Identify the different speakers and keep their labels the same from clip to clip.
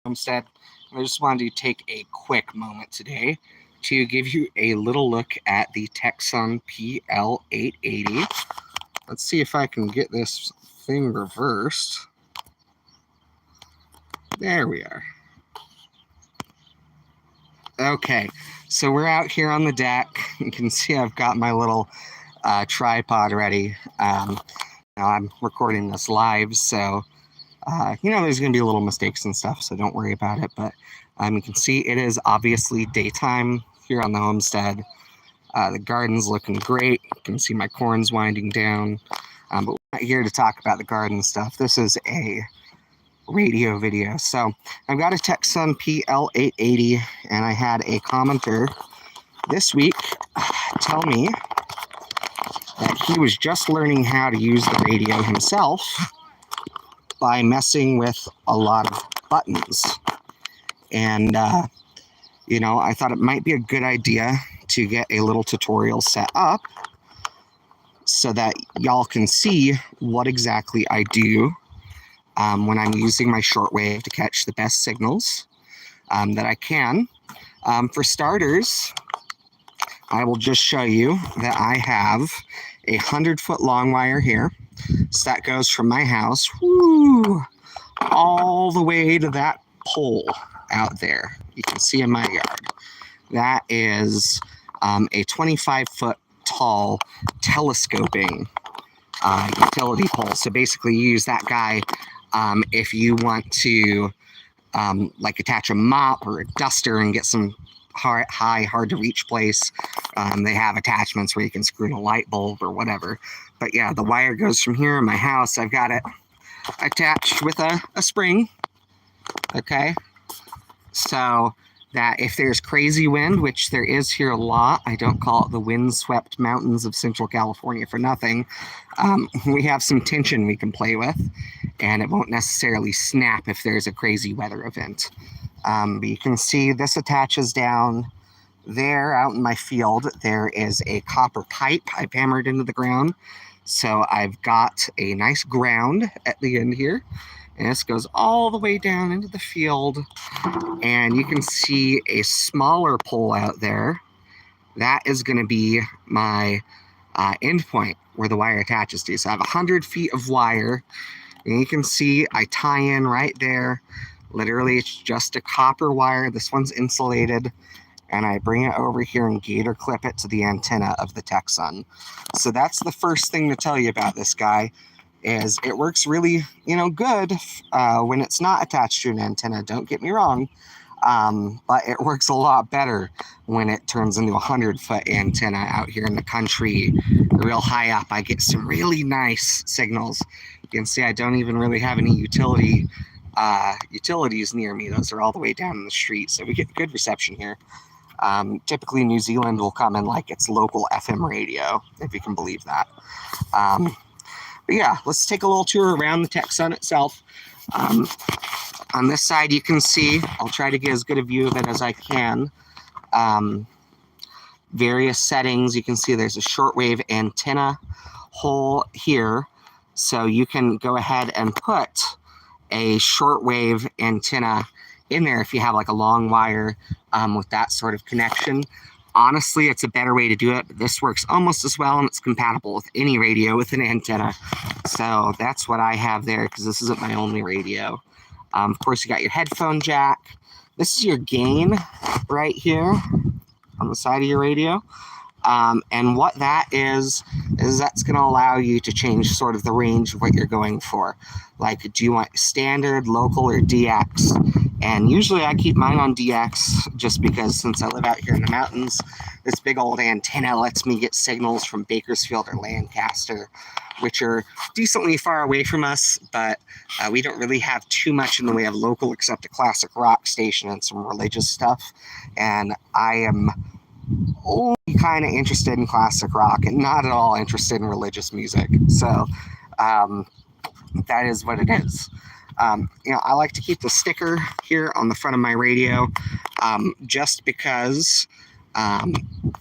Speaker 1: Homestead. I just wanted to take a quick moment today to give you a little look at the Tecsun PL-880. Let's see if I can get this thing reversed. There we are. Okay, so we're out here on the deck. You can see I've got my little tripod ready. Now I'm recording this live, so there's going to be little mistakes and stuff, so don't worry about it. But you can see it is obviously daytime here on the homestead. The garden's looking great. You can see my corn's winding down. But we're not here to talk about the garden stuff. This is a radio video. So I've got a Tecsun PL-880, and I had a commenter this week tell me that he was just learning how to use the radio himself by messing with a lot of buttons. And, I thought it might be a good idea to get a little tutorial set up so that y'all can see what exactly I do when I'm using my shortwave to catch the best signals that I can. For starters, I will just show you that I have a 100-foot long wire here. So that goes from my house all the way to that pole out there. You can see in my yard. That is a 25-foot tall telescoping utility pole. So basically you use that guy if you want to attach a mop or a duster and get some hard to reach place. They have attachments where you can screw in a light bulb or whatever. But yeah, the wire goes from here in my house. I've got it attached with a spring. Okay. So that if there's crazy wind, which there is here a lot, I don't call it the windswept mountains of Central California for nothing. We have some tension we can play with, and it won't necessarily snap if there's a crazy weather event. But you can see this attaches down there out in my field. There is a copper pipe I've hammered into the ground. So I've got a nice ground at the end here. And this goes all the way down into the field. And you can see a smaller pole out there. That is going to be my end point where the wire attaches to. So I have 100 feet of wire. And you can see I tie in right there. Literally, it's just a copper wire. This one's insulated. And I bring it over here and gator clip it to the antenna of the Tecsun. So that's the first thing to tell you about this guy, is it works really, good when it's not attached to an antenna. Don't get me wrong. But it works a lot better when it turns into a 100-foot antenna out here in the country, real high up. I get some really nice signals. You can see I don't even really have any utilities near me. Those are all the way down in the street, so we get good reception here. Typically New Zealand will come in like it's local FM radio, if you can believe that. But yeah, let's take a little tour around the Tecsun itself. On this side, you can see, I'll try to get as good a view of it as I can. Various settings. You can see there's a shortwave antenna hole here. So you can go ahead and put a shortwave antenna in there if you have like a long wire with that sort of connection. Honestly, it's a better way to do it, but this works almost as well, and it's compatible with any radio with an antenna. So that's what I have there, because this isn't my only radio. Of course, you got your headphone jack. This is your gain right here on the side of your radio. And what that is that's going to allow you to change sort of the range of what you're going for. Like, do you want standard, local, or DX? And usually I keep mine on DX just because since I live out here in the mountains, this big old antenna lets me get signals from Bakersfield or Lancaster, which are decently far away from us, but we don't really have too much in the way of local except a classic rock station and some religious stuff. And I am only kind of interested in classic rock and not at all interested in religious music. So that is what it is. I like to keep the sticker here on the front of my radio just because,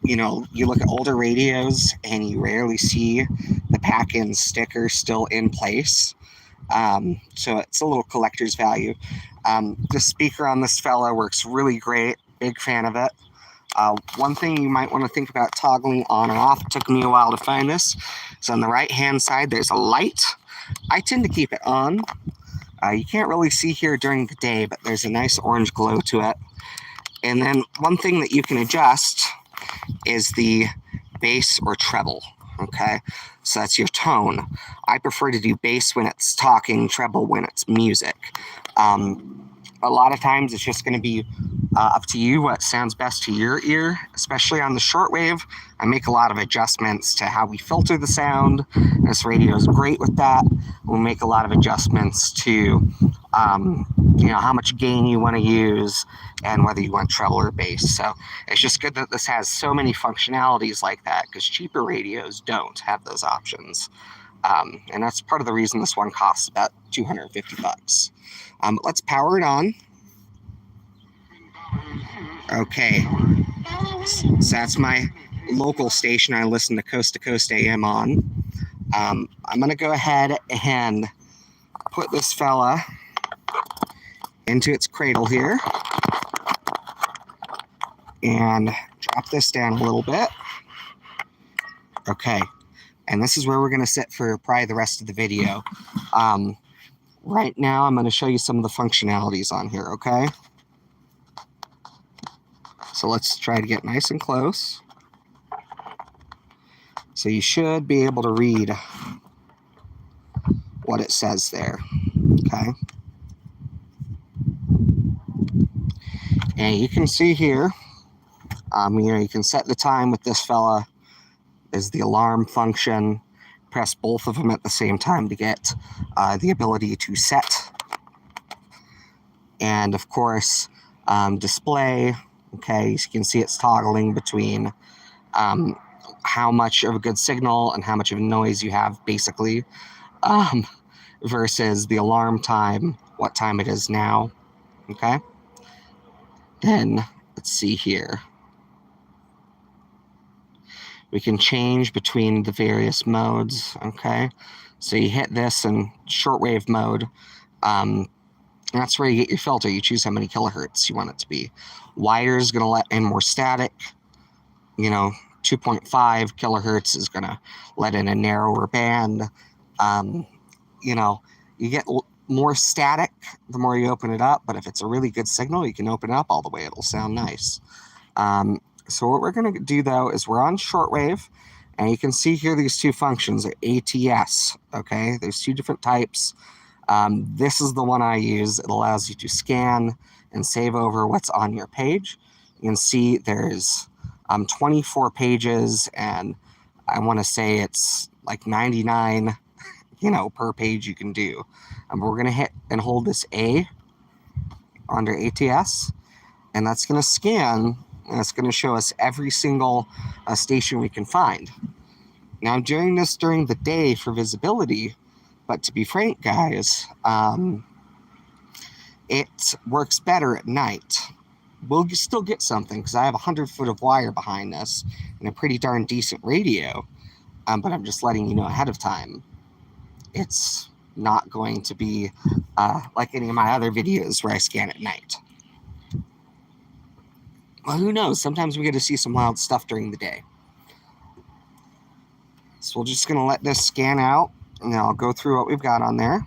Speaker 1: you look at older radios and you rarely see the pack-in sticker still in place. So it's a little collector's value. The speaker on this fella works really great. Big fan of it. One thing you might want to think about toggling on and off, it took me a while to find this. So on the right hand side, there's a light. I tend to keep it on. You can't really see here during the day, but there's a nice orange glow to it. And then one thing that you can adjust is the bass or treble, okay? So that's your tone. I prefer to do bass when it's talking, treble when it's music. A lot of times it's just going to be up to you what sounds best to your ear, especially on the shortwave. I make a lot of adjustments to how we filter the sound. This radio is great with that. We make a lot of adjustments to how much gain you want to use and whether you want treble or bass. So it's just good that this has so many functionalities like that, because cheaper radios don't have those options. And that's part of the reason this one costs about $250. Let's power it on. Okay, so that's my local station I listen to Coast AM on. I'm going to go ahead and put this fella into its cradle here and drop this down a little bit. Okay, and this is where we're going to sit for probably the rest of the video. Right now, I'm going to show you some of the functionalities on here, okay? So let's try to get nice and close. So you should be able to read what it says there, okay? And you can see here, you can set the time with this fella. There's the alarm function. Press both of them at the same time to get the ability to set. And of course, display. Okay, you can see it's toggling between how much of a good signal and how much of a noise you have, basically, versus the alarm time, what time it is now. Okay. Then let's see here. We can change between the various modes, okay? So you hit this in shortwave mode. That's where you get your filter. You choose how many kilohertz you want it to be. Wider is going to let in more static. 2.5 kilohertz is going to let in a narrower band. You get more static the more you open it up, but if it's a really good signal, you can open it up all the way. It'll sound nice. So what we're going to do, though, is we're on shortwave, and you can see here these two functions are ATS, okay? There's two different types. This is the one I use. It allows you to scan and save over what's on your page. You can see there's 24 pages, and I want to say it's like 99, per page you can do. We're going to hit and hold this A under ATS, and that's going to scan. And it's going to show us every single station we can find. Now, I'm doing this during the day for visibility, but to be frank, guys, it works better at night. We'll still get something, because I have 100 foot of wire behind this and a pretty darn decent radio, but I'm just letting you know ahead of time. It's not going to be like any of my other videos where I scan at night. Well, who knows? Sometimes we get to see some wild stuff during the day. So we're just going to let this scan out, and I'll go through what we've got on there.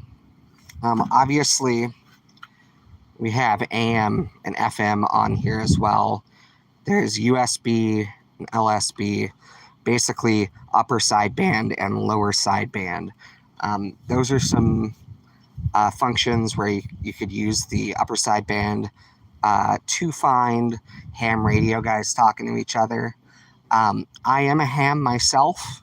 Speaker 1: Obviously, we have AM and FM on here as well. There's USB and LSB, basically upper sideband and lower sideband. Those are some functions where you could use the upper sideband to find ham radio guys talking to each other. I am a ham myself,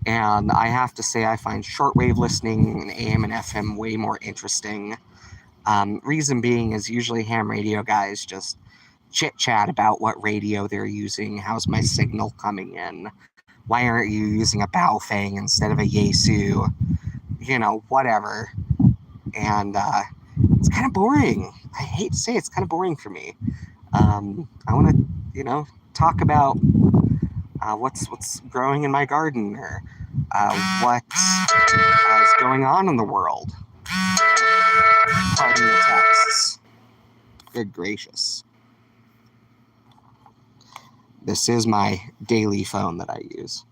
Speaker 1: and I have to say I find shortwave listening in AM and FM way more interesting. Reason being is usually ham radio guys just chit-chat about what radio they're using. How's my signal coming in? Why aren't you using a Baofeng instead of a Yaesu? Whatever. And it's kind of boring. I hate to say it's kind of boring for me. I want to, talk about what's growing in my garden, or what is going on in the world. Pardon the texts. Good gracious. This is my daily phone that I use.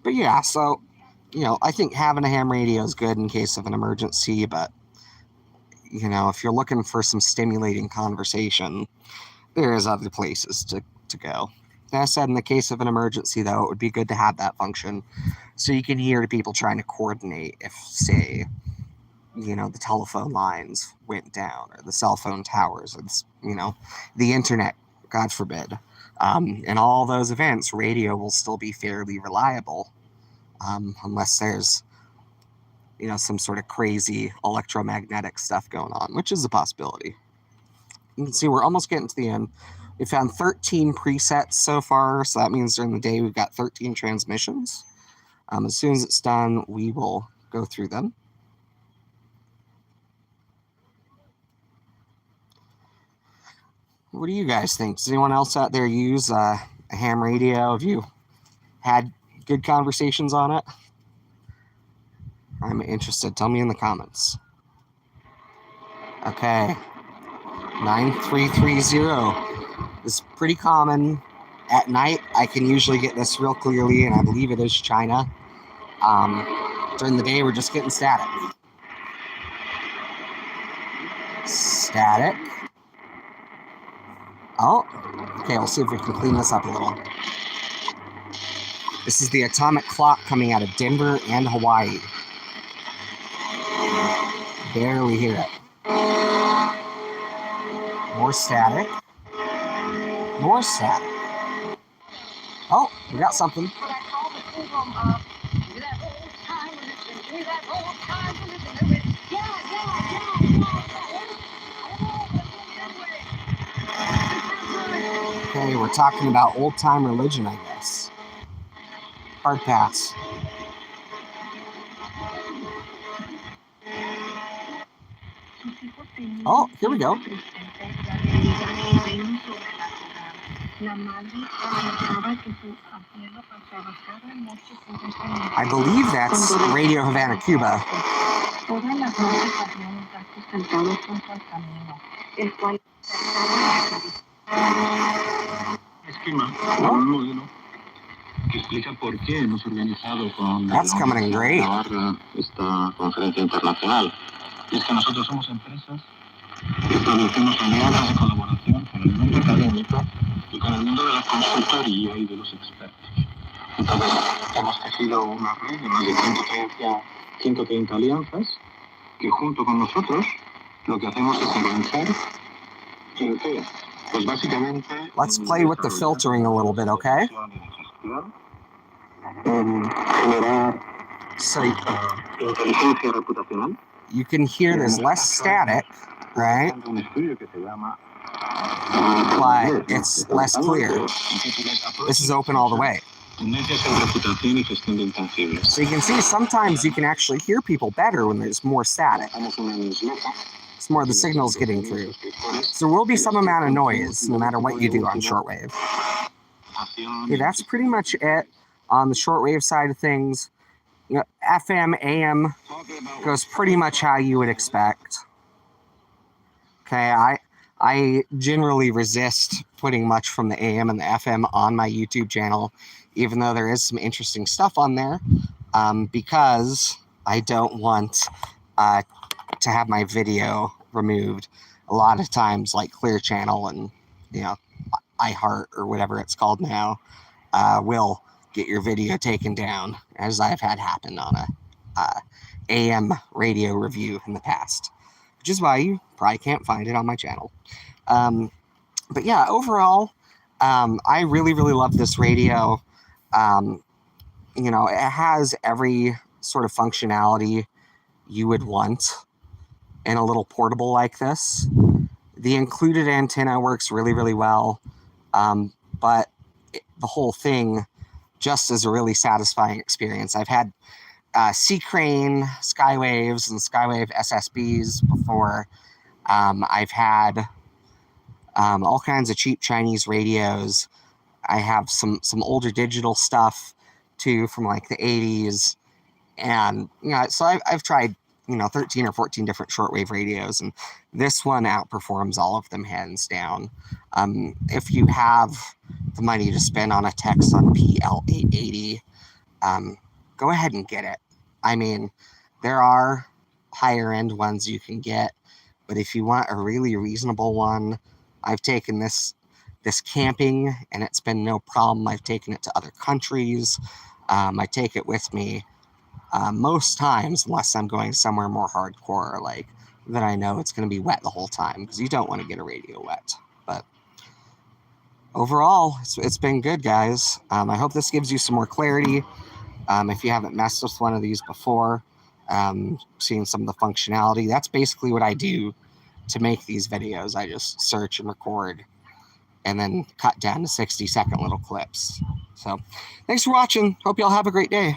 Speaker 1: But yeah, so, I think having a ham radio is good in case of an emergency, but, if you're looking for some stimulating conversation, there's other places to go. As I said, in the case of an emergency, though, it would be good to have that function so you can hear people trying to coordinate if, say, the telephone lines went down or the cell phone towers, or, the internet, God forbid. In all those events, radio will still be fairly reliable, unless there's, some sort of crazy electromagnetic stuff going on, which is a possibility. You can see we're almost getting to the end. We found 13 presets so far, so that means during the day we've got 13 transmissions. As soon as it's done, we will go through them. What do you guys think? Does anyone else out there use a ham radio? Have you had good conversations on it? I'm interested. Tell me in the comments. Okay. 9330 is pretty common. At night, I can usually get this real clearly, and I believe it is China. During the day, we're just getting static. Static. Oh, okay, we'll see if we can clean this up a little. This is the atomic clock coming out of Denver and Hawaii. Barely hear it. More static. More static. Oh, we got something. Okay, we're talking about old-time religion, I guess. Hard pass. Oh, here we go. I believe that's Radio Havana, Cuba. That's coming in great. Establecemos alianzas de colaboración con el mundo académico y con el mundo de la consultoría y de los expertos. Entonces, hemos tejido una red de más de 130 alianzas que junto con nosotros lo que hacemos es avanzar en qué? Pues básicamente... Let's play with the filtering a little bit, okay? So inteligencia reputacional. You can hear there's less static, right? But it's less clear. This is open all the way. So you can see sometimes you can actually hear people better when there's more static. It's more the signals getting through. So there will be some amount of noise no matter what you do on shortwave. Okay, that's pretty much it on the shortwave side of things. FM, AM goes pretty much how you would expect. Okay, I generally resist putting much from the AM and the FM on my YouTube channel, even though there is some interesting stuff on there, because I don't want to have my video removed. A lot of times, like Clear Channel and iHeart or whatever it's called now, will get your video taken down, as I've had happen on a AM radio review in the past, which is why you probably can't find it on my channel. But yeah, overall, I really, really love this radio. It has every sort of functionality you would want in a little portable like this. The included antenna works really, really well, but the whole thing just is a really satisfying experience. I've had C-Crane Skywaves and Skywave SSBs before. I've had all kinds of cheap Chinese radios. I have some older digital stuff too from like the 80s, and so I've tried 13 or 14 different shortwave radios, and this one outperforms all of them hands down. If you have the money to spend on a Tecsun PL-880, go ahead and get it. I mean, there are higher end ones you can get, but if you want a really reasonable one, I've taken this camping and it's been no problem. I've taken it to other countries. I take it with me most times, unless I'm going somewhere more hardcore, like that I know it's going to be wet the whole time, because you don't want to get a radio wet. But overall, it's been good, guys. I hope this gives you some more clarity. If you haven't messed with one of these before, seeing some of the functionality, that's basically what I do to make these videos. I just search and record and then cut down to 60-second little clips. So thanks for watching. Hope y'all have a great day.